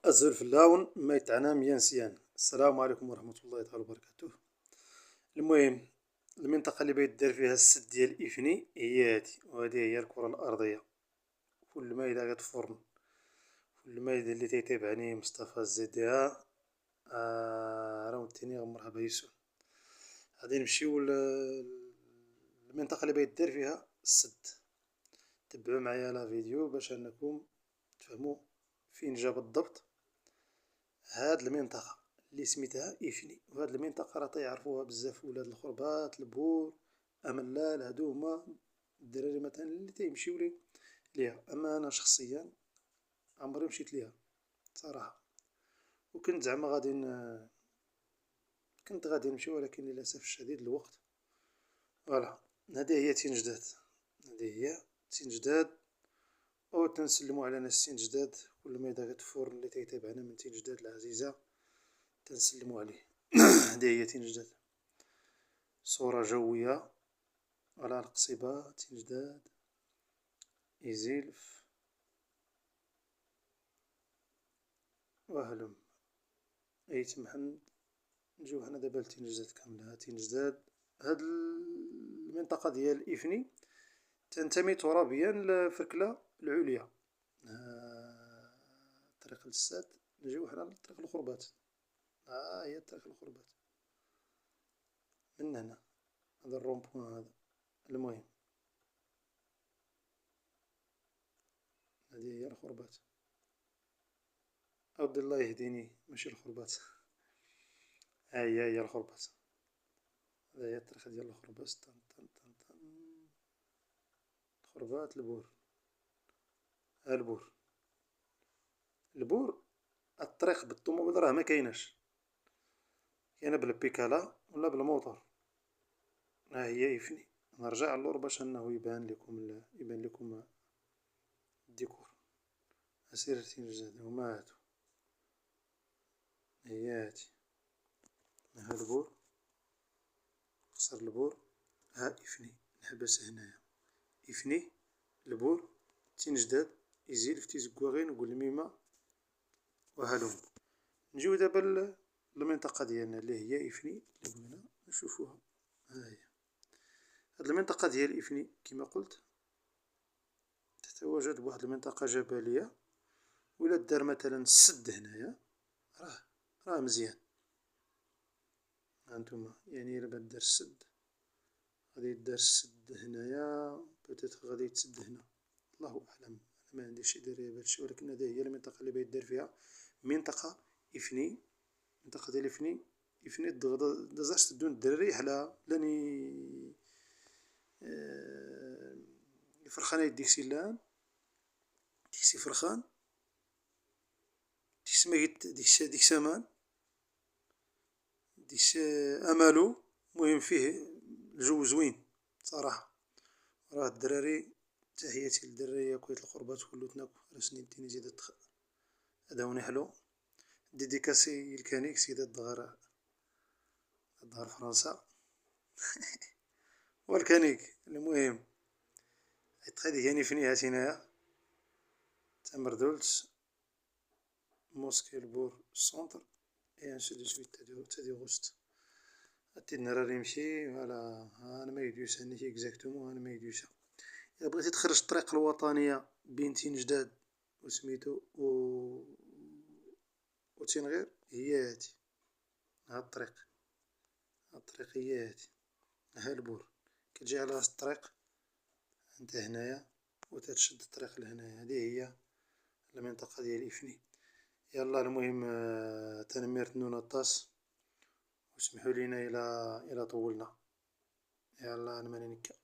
الزول في اللاون ما يتعنى ميان. السلام عليكم ورحمة الله تعالى وبركاته. المهم، المنطقة اللي بغيت دير فيها السد ديال إفني هي هادي، وهادي هي الكرة الأرضية. كل ما إذا كتفرن، كل ما إذا اللي تيتابعني مصطفى الزيديها راه وديني مرحبا يسون. غادي نمشيو المنطقة اللي بغيت دير فيها السد. تبعو معايا لا فيديو باش انكم تفهموا فين جا بالضبط هاد المنطقة اللي سميتها إفني. وهاد المنطقة راه تيعرفوها بزاف ولاد الخربات، البور، أملال، هادو هما الدراري مثلا اللي تيمشيو ليها. أما أنا شخصيا عمري مشيت ليها صراحة، وكنت زعما كنت غادي نمشي، ولكن للأسف الشديد الوقت. فوالا، هادي هي تين جداد، أو تنسلمو على ناس تين جداد. كل ما إذا كتفور اللي تيتابعنا من تين جداد العزيزة تنسلمو عليه. هادي هي تين جداد، صورة جوية على القصيبة. تين جداد، إزيلف، وهلم أيت محمد. نجيو حنا دابا لتين جداد كاملة. تين جداد، هاد المنطقة ديال إفني تنتمي ترابيا لفركلة العليا. طريق للساد، نجيو حنا لطريق الخربات. هي طريق الخربات من هنا، هذا الرومبوان هذا. المهم، هذه هي الخربات. أودي الله يهديني، ماشي الخربات. هي الخربات. هذا هي الطريق ديال الخربات. طن طن طن طن. الخربات، البور. البور، البور. الطريق بالطوموبيل راه مكايناش، كاينة بالبيكالا ولا بالموطور. ها هي إفني. نرجع اللور باش انه يبان لكم الديكور. أسير تين جداد هما هادو، هي هادي. ها البور، قصر البور. ها إفني، نحبس هنايا. إفني، البور، تين جداد، إزيلف، تيزكواغين، وقلميمة، وهلم. نجيو دابا للمنطقة ديالنا اللي هي إفني اللي بغينا نشوفوها. ها هي هاد المنطقة ديال إفني كما قلت تتواجد بواحد المنطقة جبلية. ولا دار مثلا السد هنايا راه مزيان. هانتوما يعني إلا بغا دار السد، غادي يدار السد هنايا، بوتيتر غادي يتسد هنا، الله أعلم. أنا ما عنديش شي دراية بهادشي، ولكن هذه هي المنطقة اللي بغيت دير فيها منطقة إفني. المنطقة ديال إفني، إفني دزاج تدون الدراري حلا لاني فرخانة يديك سيلان، ديكسي فرخان، ديك سامان، ديك أمالو. مهم فيه الجو زوين صراحة. راه الدراري، تحياتي للدراري كويت الخربات كلوتنا راسني ديني زيد هداوني حلو. ديديكاسي الكانيك سيدة الدغار فرنسا. والكانيك. المهم، هادي هاني فيني هاتينايا تمردولت موسكي البور السونتر اي انسو دو سويت تادي غوست. هاتينا راه يمشي. فوالا، انا ما يديوس هاني اكزاكتومون، انا ما يديوسها. إلا بغيتي تخرج الطريق الوطنية بين تين جداد وسميتو وتين غير، هي هادي. هاد الطريق، هي هادي. ها البور، كتجي على راس الطريق انت هنايا، وتتشد الطريق لهنايا. هادي هي المنطقة ديال إفني. يلا المهم، تنميرت نون الطاس، وسمحوا لينا إلى طولنا. يلا أنا ماني نكا.